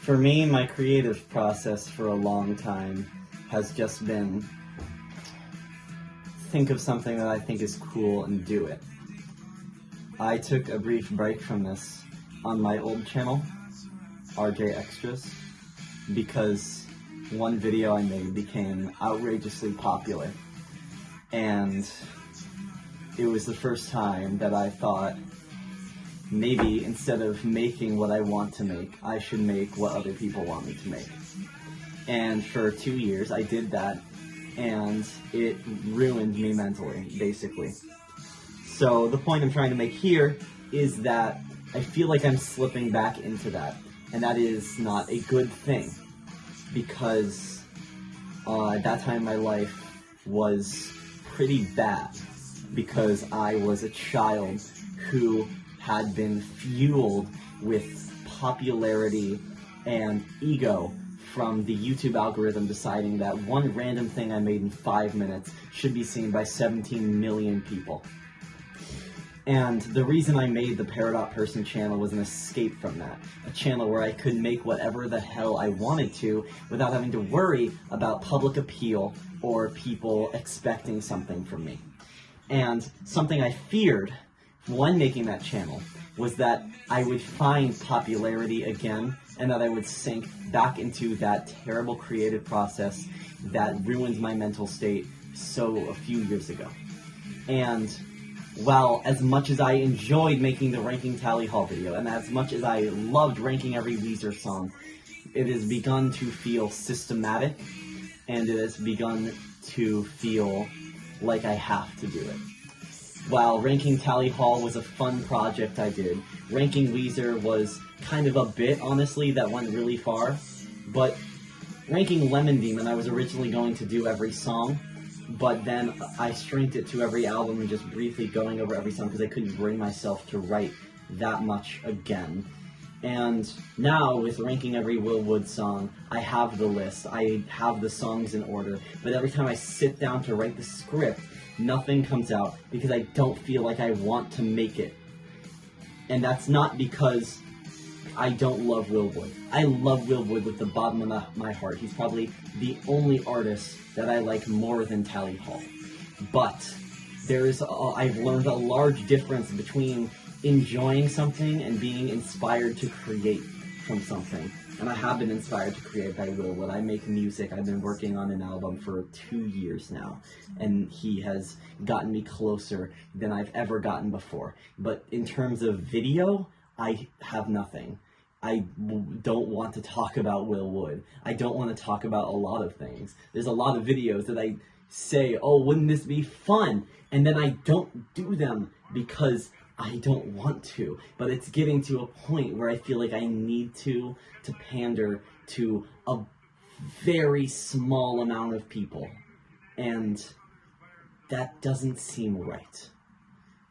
For me, my creative process for a long time has just been think of something that I think is cool and do it. I took a brief break from this on my old channel, RJ Extras, because one video I made became outrageously popular, and it was the first time that I thought, maybe instead of making what I want to make, I should make what other people want me to make. And for 2 years I did that, and it ruined me mentally, basically. So the point I'm trying to make here is that I feel like I'm slipping back into that, and that is not a good thing, because at that time my life was pretty bad, because I was a child who had been fueled with popularity and ego from the YouTube algorithm deciding that one random thing I made in 5 minutes should be seen by 17 million people. And the reason I made the Peridot Person channel was an escape from that. A channel where I could make whatever the hell I wanted to without having to worry about public appeal or people expecting something from me. And something I feared when making that channel was that I would find popularity again, and that I would sink back into that terrible creative process that ruined my mental state a few years ago. And while as much as I enjoyed making the Ranking Tally Hall video, and as much as I loved ranking every Weezer song, it has begun to feel systematic, and it has begun to feel like I have to do it. While Ranking Tally Hall was a fun project I did, Ranking Weezer was kind of a bit, honestly, that went really far, but Ranking Lemon Demon I was originally going to do every song, but then I shrinked it to every album and just briefly going over every song because I couldn't bring myself to write that much again. And now, with ranking every Will Wood song, I have the list, I have the songs in order, but every time I sit down to write the script, nothing comes out because I don't feel like I want to make it. And that's not because I don't love Will Wood. I love Will Wood with the bottom of my heart. He's probably the only artist that I like more than Tally Hall. But I've learned a large difference between enjoying something and being inspired to create from something. And I have been inspired to create by Will Wood. I make music. I've been working on an album for 2 years now, and he has gotten me closer than I've ever gotten before. But in terms of video, I have nothing. I don't want to talk about Will Wood. I don't want to talk about a lot of things. There's a lot of videos that I say, oh, wouldn't this be fun? And then I don't do them because I don't want to. But it's getting to a point where I feel like I need to pander to a very small amount of people. And that doesn't seem right.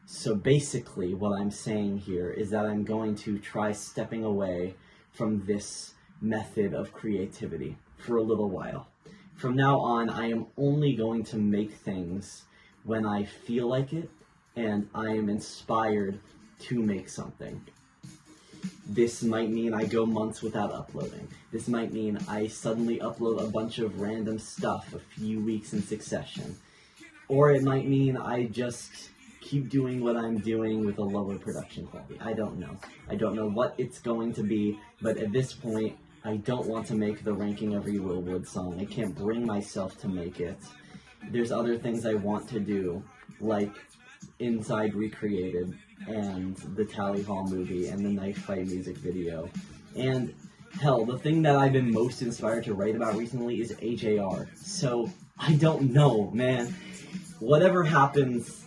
So basically, what I'm saying here is that I'm going to try stepping away from this method of creativity for a little while. From now on, I am only going to make things when I feel like it, and I am inspired to make something. This might mean I go months without uploading. This might mean I suddenly upload a bunch of random stuff a few weeks in succession. Or it might mean I just keep doing what I'm doing with a lower production quality. I don't know. I don't know what it's going to be, but at this point, I don't want to make the Ranking Every Will Wood song. I can't bring myself to make it. There's other things I want to do, like Inside Recreated, and the Tally Hall movie, and the Knife Fight music video. And hell, the thing that I've been most inspired to write about recently is AJR. So, I don't know, man. Whatever happens,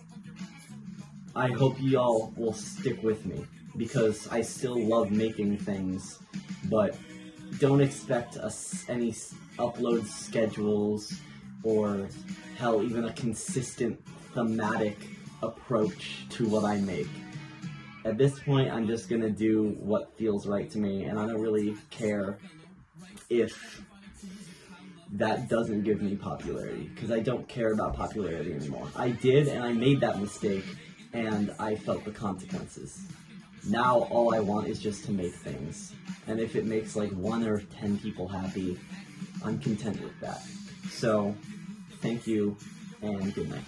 I hope y'all will stick with me, because I still love making things, but don't expect any upload schedules, or hell, even a consistent thematic approach to what I make. At this point, I'm just gonna do what feels right to me, and I don't really care if that doesn't give me popularity, because I don't care about popularity anymore. I did, and I made that mistake, and I felt the consequences. Now all I want is just to make things. And if it makes like 1 or 10 people happy, I'm content with that. So, thank you, and good night.